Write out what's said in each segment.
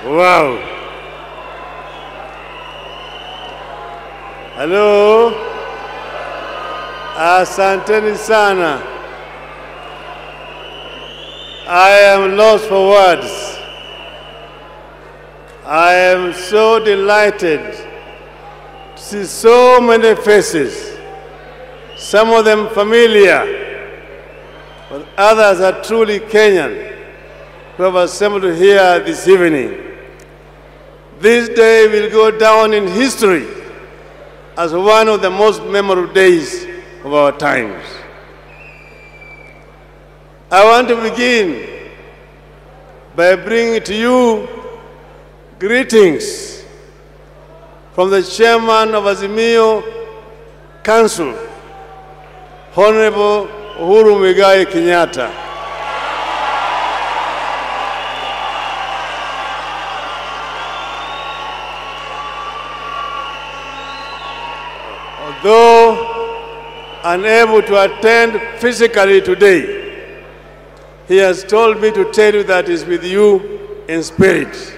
Wow. Hello. Asanteni sana. I am lost for words. I am so delighted to see so many faces, some of them familiar, but others are truly Kenyan, who have assembled here this evening. This day will go down in history as one of the most memorable days of our times. I want to begin by bringing to you greetings from the chairman of Azimio Council, Honorable Uhuru Muigai Kenyatta. Although unable to attend physically today, he has told me to tell you that he's with you in spirit.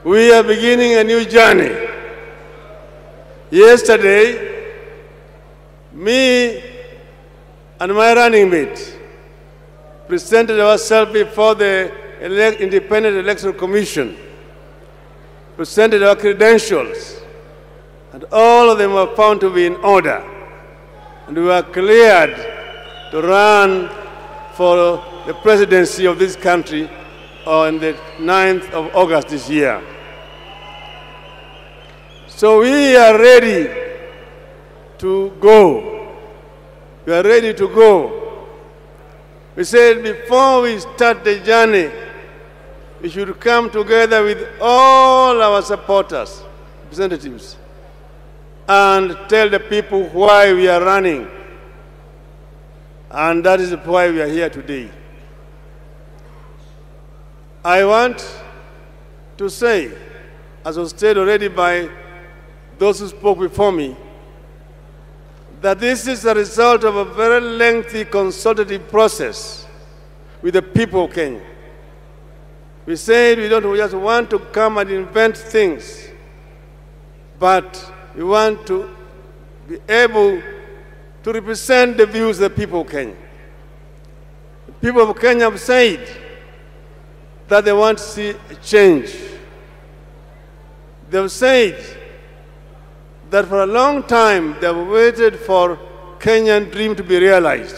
We are beginning a new journey. Yesterday, me and my running mate presented ourselves before the Independent Election Commission, presented our credentials, and all of them were found to be in order, and we were cleared to run for the presidency of this country on the 9th of August this year. So we are ready to go. We are ready to go. We said before we start the journey, we should come together with all our supporters, representatives, and tell the people why we are running. And that is why we are here today. I want to say, as was said already by those who spoke before me, that this is a result of a very lengthy consultative process with the people of Kenya. We said we don't just want to come and invent things, but we want to be able to represent the views of the people of Kenya. The people of Kenya have said that they want to see a change. They have said that for a long time they have waited for Kenyan dream to be realized.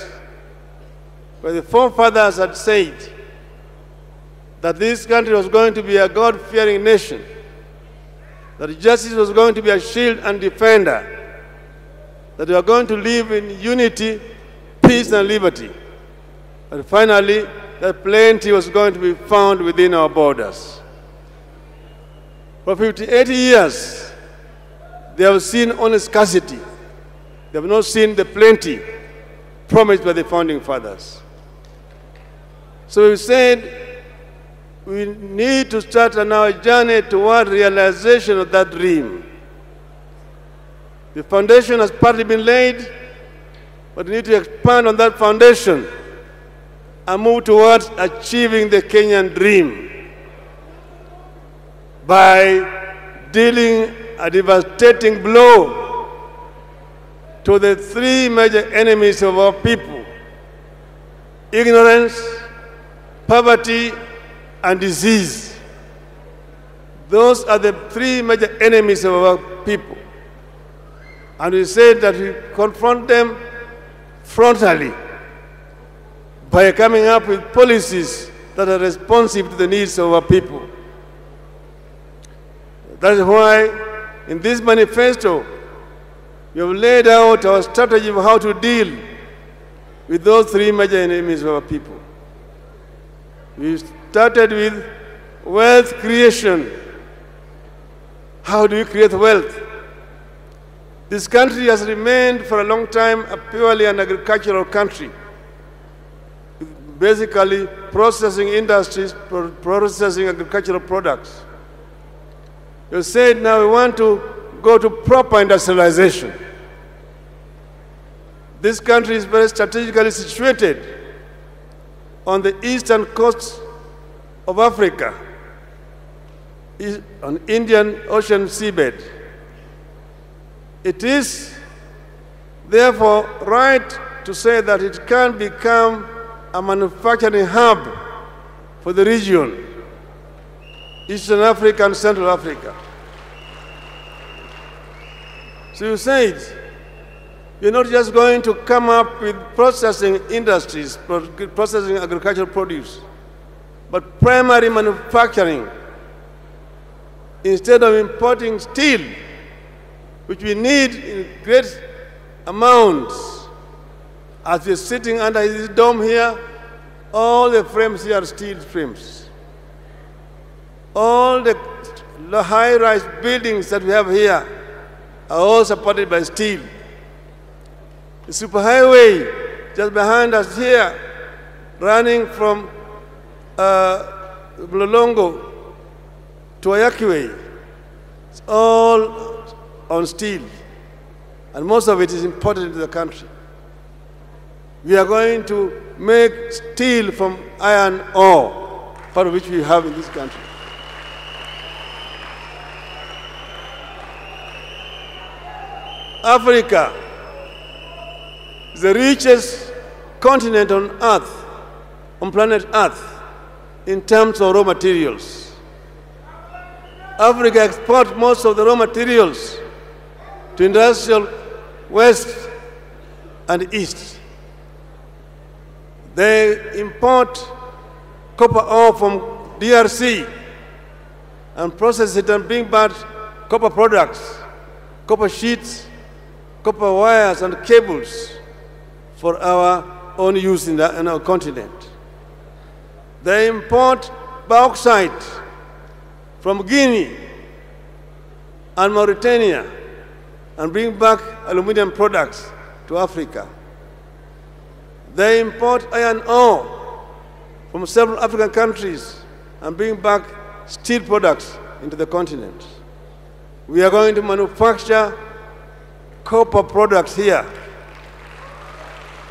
But the forefathers had said that this country was going to be a God-fearing nation, that justice was going to be a shield and defender, that we are going to live in unity, peace, and liberty. And finally, that plenty was going to be found within our borders. For 80 years, they have seen only scarcity. They have not seen the plenty promised by the founding fathers. So we said we need to start on our journey toward realization of that dream. The foundation has partly been laid, but we need to expand on that foundation and move towards achieving the Kenyan dream by dealing a devastating blow to the three major enemies of our people: ignorance, poverty, and disease. Those are the three major enemies of our people. And we said that we confront them frontally by coming up with policies that are responsive to the needs of our people. That is why in this manifesto, we have laid out our strategy of how to deal with those three major enemies of our people. We started with wealth creation. How do we create wealth? This country has remained for a long time a purely an agricultural country, basically processing industries, processing agricultural products. You said now we want to go to proper industrialization. This country is very strategically situated on the eastern coast of Africa, on Indian Ocean seabed. It is therefore right to say that it can become a manufacturing hub for the region, Eastern Africa and Central Africa. So you said, you're not just going to come up with processing industries, processing agricultural produce, but primary manufacturing. Instead of importing steel, which we need in great amounts, as we're sitting under this dome here, all the frames here are steel frames. All the high-rise buildings that we have here are all supported by steel. The superhighway just behind us here, running from Mlolongo to Ayakiwe, it's all on steel, and most of it is imported into the country. We are going to make steel from iron ore, part of which we have in this country. Africa is the richest continent on Earth, on planet Earth, in terms of raw materials. Africa exports most of the raw materials to industrial West and East. They import copper ore from DRC and process it and bring back copper products, copper sheets, copper wires and cables for our own use in our continent. They import bauxite from Guinea and Mauritania and bring back aluminum products to Africa. They import iron ore from several African countries and bring back steel products into the continent. We are going to manufacture copper products here.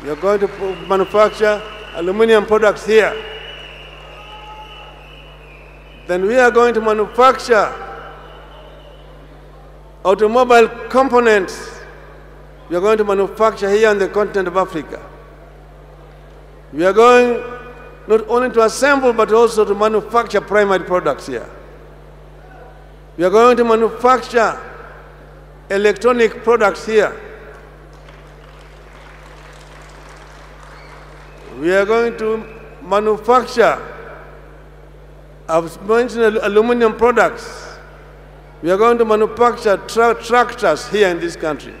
We are going to manufacture aluminum products here. Then we are going to manufacture automobile components. We are going to manufacture here on the continent of Africa. We are going not only to assemble, but also to manufacture primary products here. We are going to manufacture electronic products here. We are going to manufacture, I've mentioned aluminum products. We are going to manufacture tractors here in this country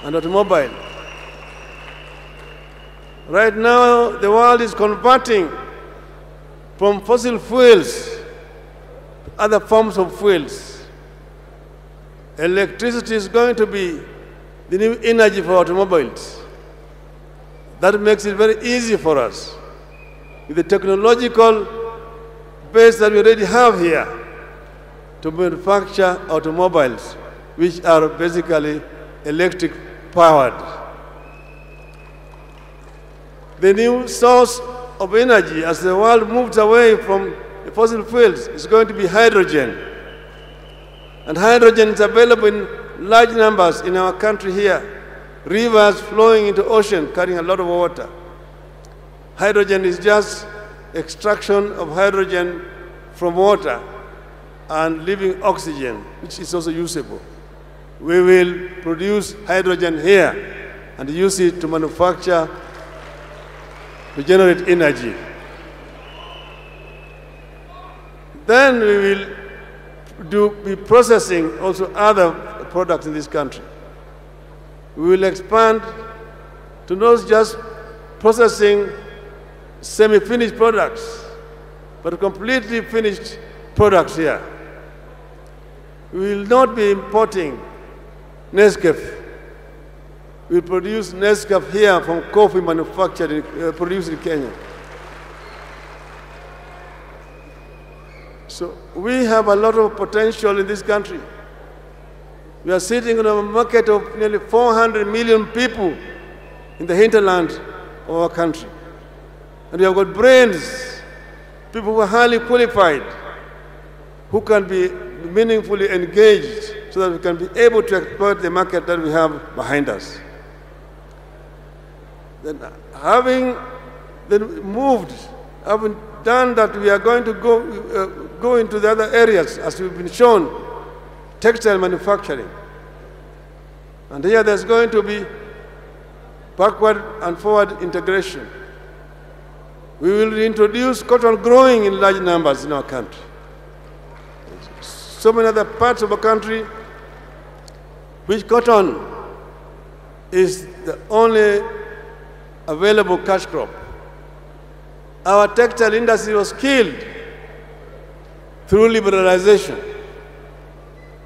and automobile. Right now, the world is converting from fossil fuels to other forms of fuels. Electricity is going to be the new energy for automobiles. That makes it very easy for us, with the technological base that we already have here, to manufacture automobiles, which are basically electric powered. The new source of energy, as the world moves away from the fossil fuels, is going to be hydrogen. And hydrogen is available in large numbers in our country here. Rivers flowing into ocean, carrying a lot of water. Hydrogen is just extraction of hydrogen from water and leaving oxygen, which is also usable. We will produce hydrogen here and use it to manufacture, to generate energy. Then we will be processing also other products in this country. We will expand to not just processing semi-finished products, but completely finished products here. We will not be importing Nescafe. We will produce Nescafe here from coffee manufactured, produced in Kenya. So we have a lot of potential in this country. We are sitting on a market of nearly 400 million people in the hinterland of our country. And we have got brains, people who are highly qualified. who can be meaningfully engaged so that we can be able to exploit the market that we have behind us. Then having done that, we are going to go into the other areas, as we've been shown, textile manufacturing. And here there's going to be backward and forward integration. We will introduce cotton growing in large numbers in our country. So many other parts of the country which cotton is the only available cash crop. Our textile industry was killed through liberalization.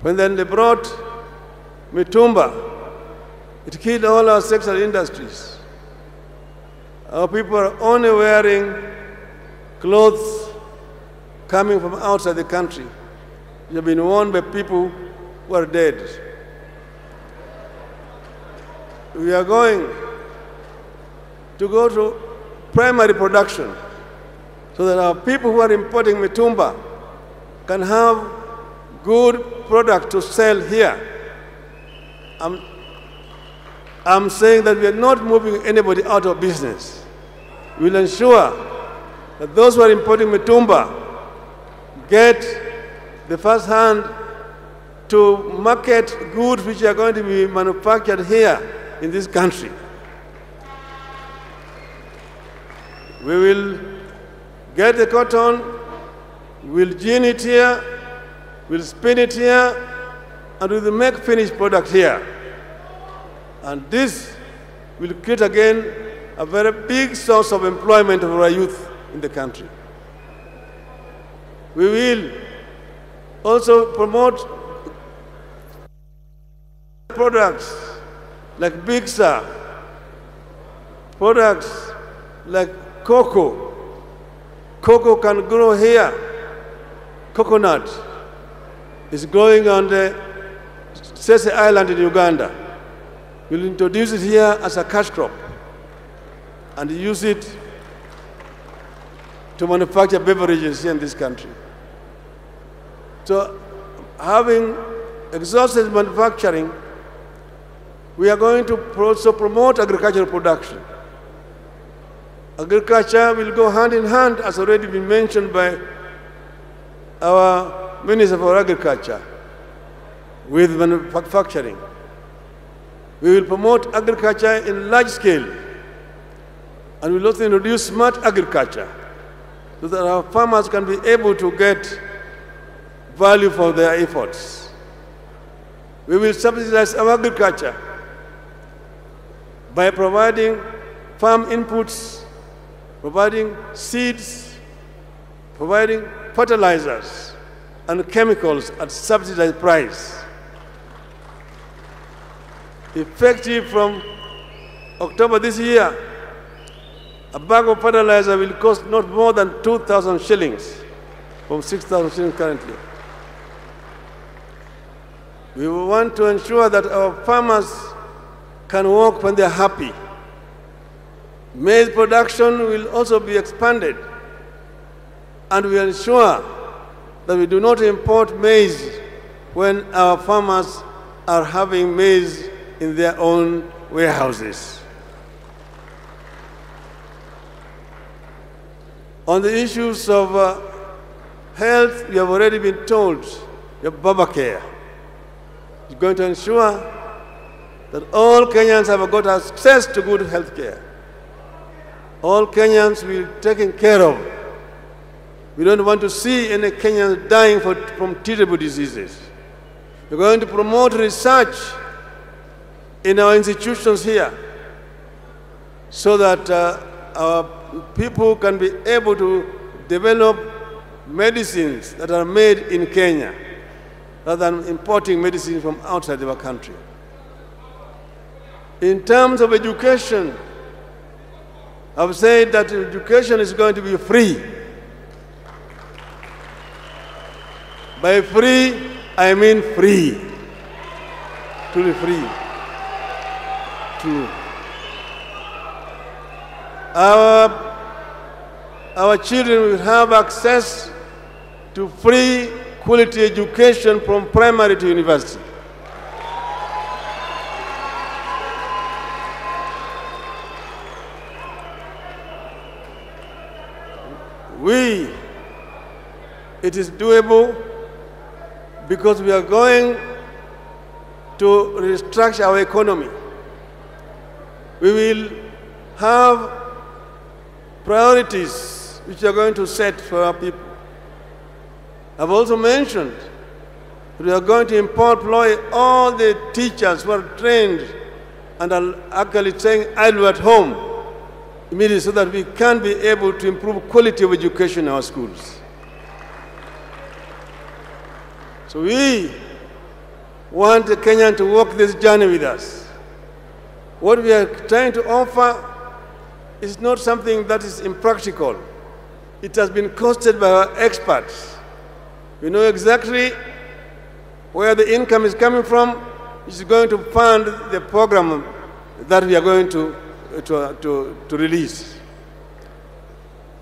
When then they brought mitumba, it killed all our textile industries. Our people are only wearing clothes coming from outside the country. They have been worn by people who are dead. We are going to go to primary production so that our people who are importing mitumba can have good product to sell here. I'm saying that we are not moving anybody out of business. We will ensure that those who are importing mitumba get the first hand to market goods which are going to be manufactured here in this country. We will get the cotton, we'll gin it here, we'll spin it here, and we will make finished product here. And this will create again a very big source of employment for our youth in the country. We will also promote products like Bigsa, products like cocoa. Cocoa can grow here. Coconut is growing on the Sese Island in Uganda. We'll introduce it here as a cash crop and use it to manufacture beverages here in this country. So, having exhausted manufacturing, we are going to also promote agricultural production. Agriculture will go hand in hand, as already been mentioned by our Minister for Agriculture, with manufacturing. We will promote agriculture in large scale, and we will also introduce smart agriculture so that our farmers can be able to get value for their efforts. We will subsidize our agriculture by providing farm inputs, providing seeds, providing fertilizers and chemicals at subsidized price. Effective from October this year, a bag of fertilizer will cost not more than 2,000 shillings, from 6,000 shillings currently. We want to ensure that our farmers can work when they are happy. Maize production will also be expanded, and we ensure that we do not import maize when our farmers are having maize in their own warehouses. On the issues of health, we have already been told, your Babacare is going to ensure that all Kenyans have got access to good health care. All Kenyans will be taken care of. We don't want to see any Kenyans dying from treatable diseases. We're going to promote research in our institutions here so that our people can be able to develop medicines that are made in Kenya rather than importing medicine from outside of our country. In terms of education, I've said that education is going to be free. By free, I mean free. Truly free. True. Our children will have access to free quality education from primary to university. It is doable because we are going to restructure our economy. We will have priorities which we are going to set for our people. I've also mentioned that we are going to employ all the teachers who are trained and are actually staying idle at home immediately so that we can be able to improve quality of education in our schools. So we want the Kenyan to walk this journey with us. What we are trying to offer is not something that is impractical. It has been costed by our experts. We know exactly where the income is coming from, which is going to fund the program that we are going to release.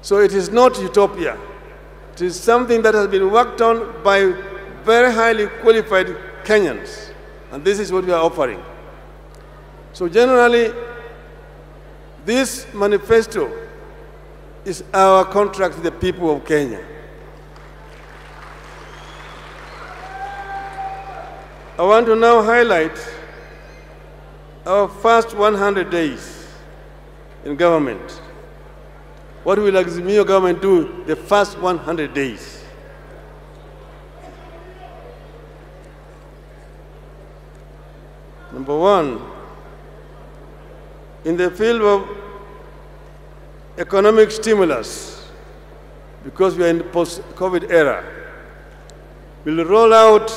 So it is not utopia. It is something that has been worked on by very highly qualified Kenyans, and this is what we are offering. So generally, this manifesto is our contract with the people of Kenya. I want to now highlight our first 100 days in government. What will Azimio government do the first 100 days? Number one, in the field of economic stimulus, because we are in the post-COVID era, we'll roll out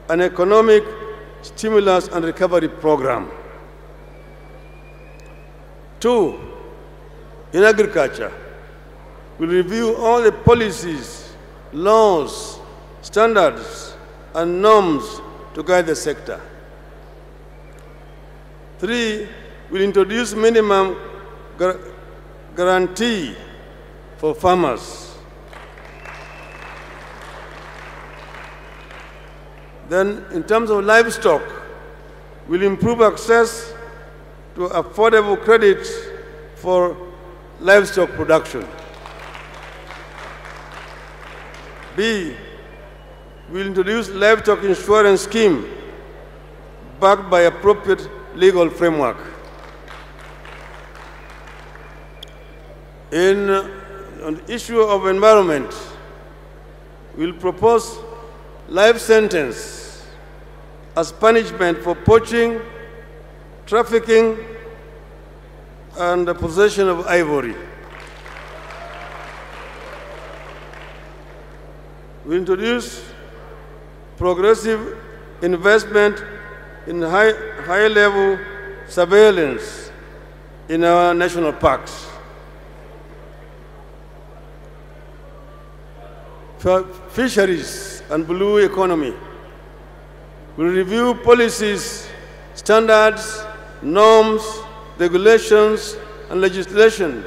an economic stimulus and recovery program. Two, in agriculture, we'll review all the policies, laws, standards, and norms to guide the sector. Three, we'll introduce minimum guarantee for farmers. Then, in terms of livestock, we'll improve access to affordable credit for livestock production. B, we'll introduce livestock insurance scheme backed by appropriate legal framework. On the issue of environment, we'll propose life sentence as punishment for poaching, trafficking, and the possession of ivory. We introduce progressive investment in high-level surveillance in our national parks. For fisheries and blue economy, we review policies, standards, norms, regulations, and legislation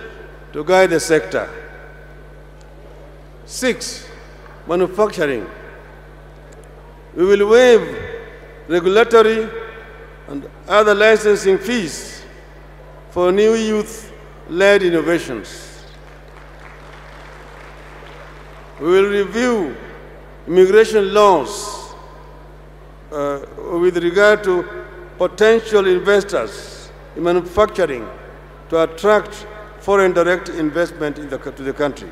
to guide the sector. 6, manufacturing. We will waive regulatory and other licensing fees for new youth-led innovations. We will review immigration laws with regard to potential investors in manufacturing to attract foreign direct investment to the country.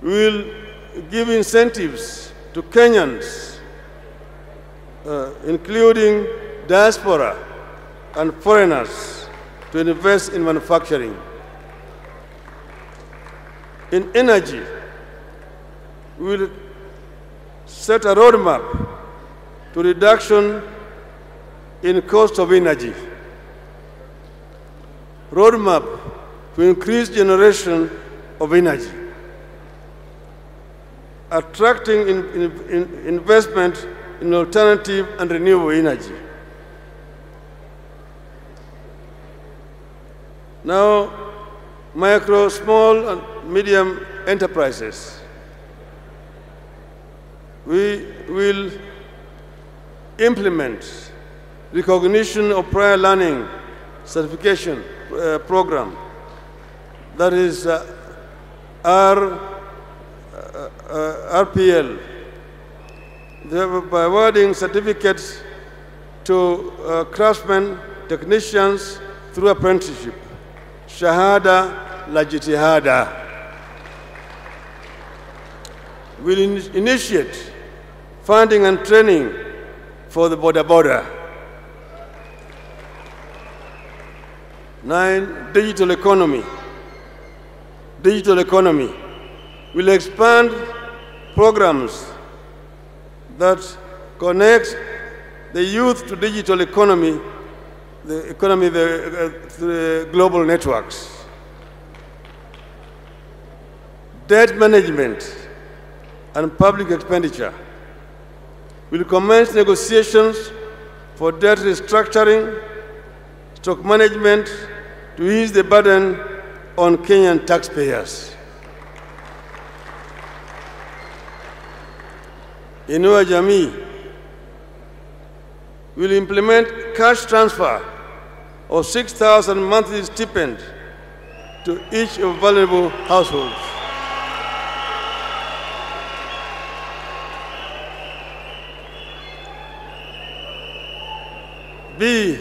We will give incentives to Kenyans, including diaspora and foreigners, to invest in manufacturing. In energy, we will set a roadmap to reduction in cost of energy, roadmap to increase generation of energy, attracting investment in alternative and renewable energy. Now, micro, small, and medium enterprises. We will implement recognition of prior learning certification program, that is RPL, by awarding certificates to craftsmen, technicians through apprenticeship. Shahada la jitihada. We'll initiate funding and training for the border. 9, digital economy. Digital economy. We'll expand programs that connect the youth to digital economy, the global networks. Debt management and public expenditure. We'll commence negotiations for debt restructuring, stock management to ease the burden on Kenyan taxpayers. Inua Jamii will implement cash transfer of 6,000 monthly stipend to each of vulnerable households. B,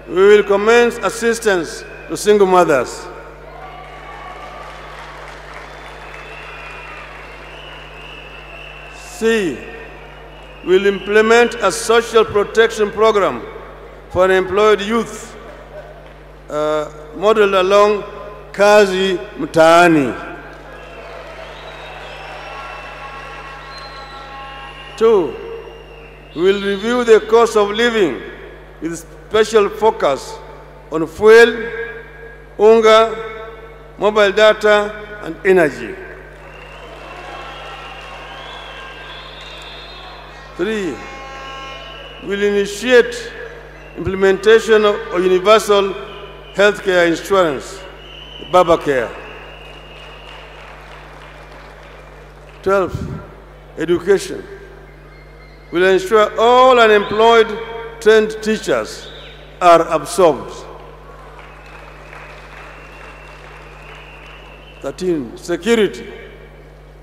we will commence assistance to single mothers. C, we will implement a social protection program for unemployed youth, modeled along Kazi Mtaani. 2, we will review the cost of living with special focus on fuel, unga, mobile data, and energy. 3, we will initiate implementation of universal healthcare insurance, Babacare. 12, education. We will ensure all unemployed trained teachers are absorbed. 13, security.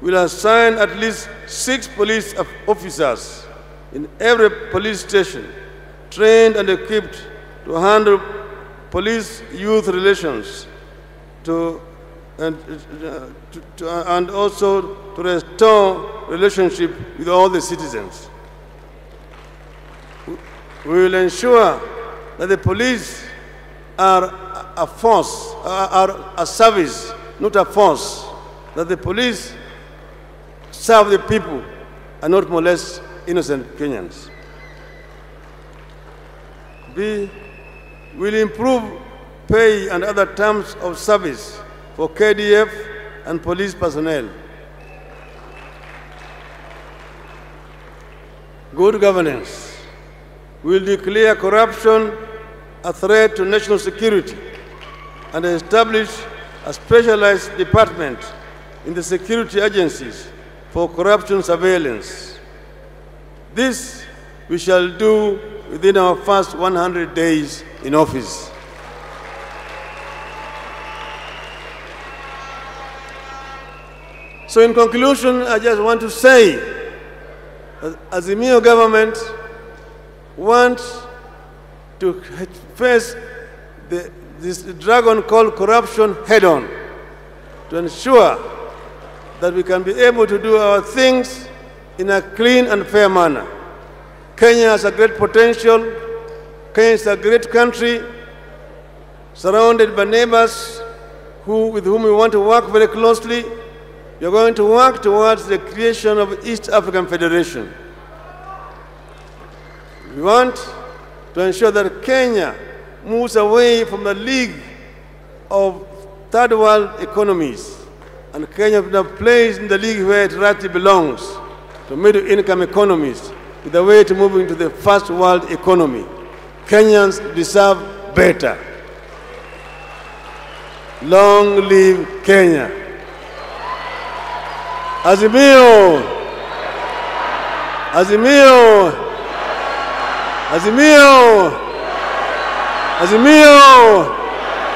We will assign at least 6 police officers in every police station, trained and equipped to handle police-youth relations and also to restore relationship with all the citizens. We will ensure that the police are a force, are a service, not a force, that the police serve the people and not molest innocent Kenyans. B, will improve pay and other terms of service for KDF and police personnel. Good governance. We will declare corruption a threat to national security and establish a specialized department in the security agencies for corruption surveillance. This we shall do within our first 100 days in office. So in conclusion, I just want to say that Azimio government wants to face this dragon called corruption head-on, to ensure that we can be able to do our things in a clean and fair manner. Kenya has a great potential. Kenya is a great country, surrounded by neighbors with whom we want to work very closely. We are going to work towards the creation of East African Federation. We want to ensure that Kenya moves away from the league of third world economies, and Kenya now plays in the league where it rightly belongs, to middle income economies, with a way to move into the first world economy. Kenyans deserve better. Long live Kenya. Azimio. Azimio! Azimio! Azimio!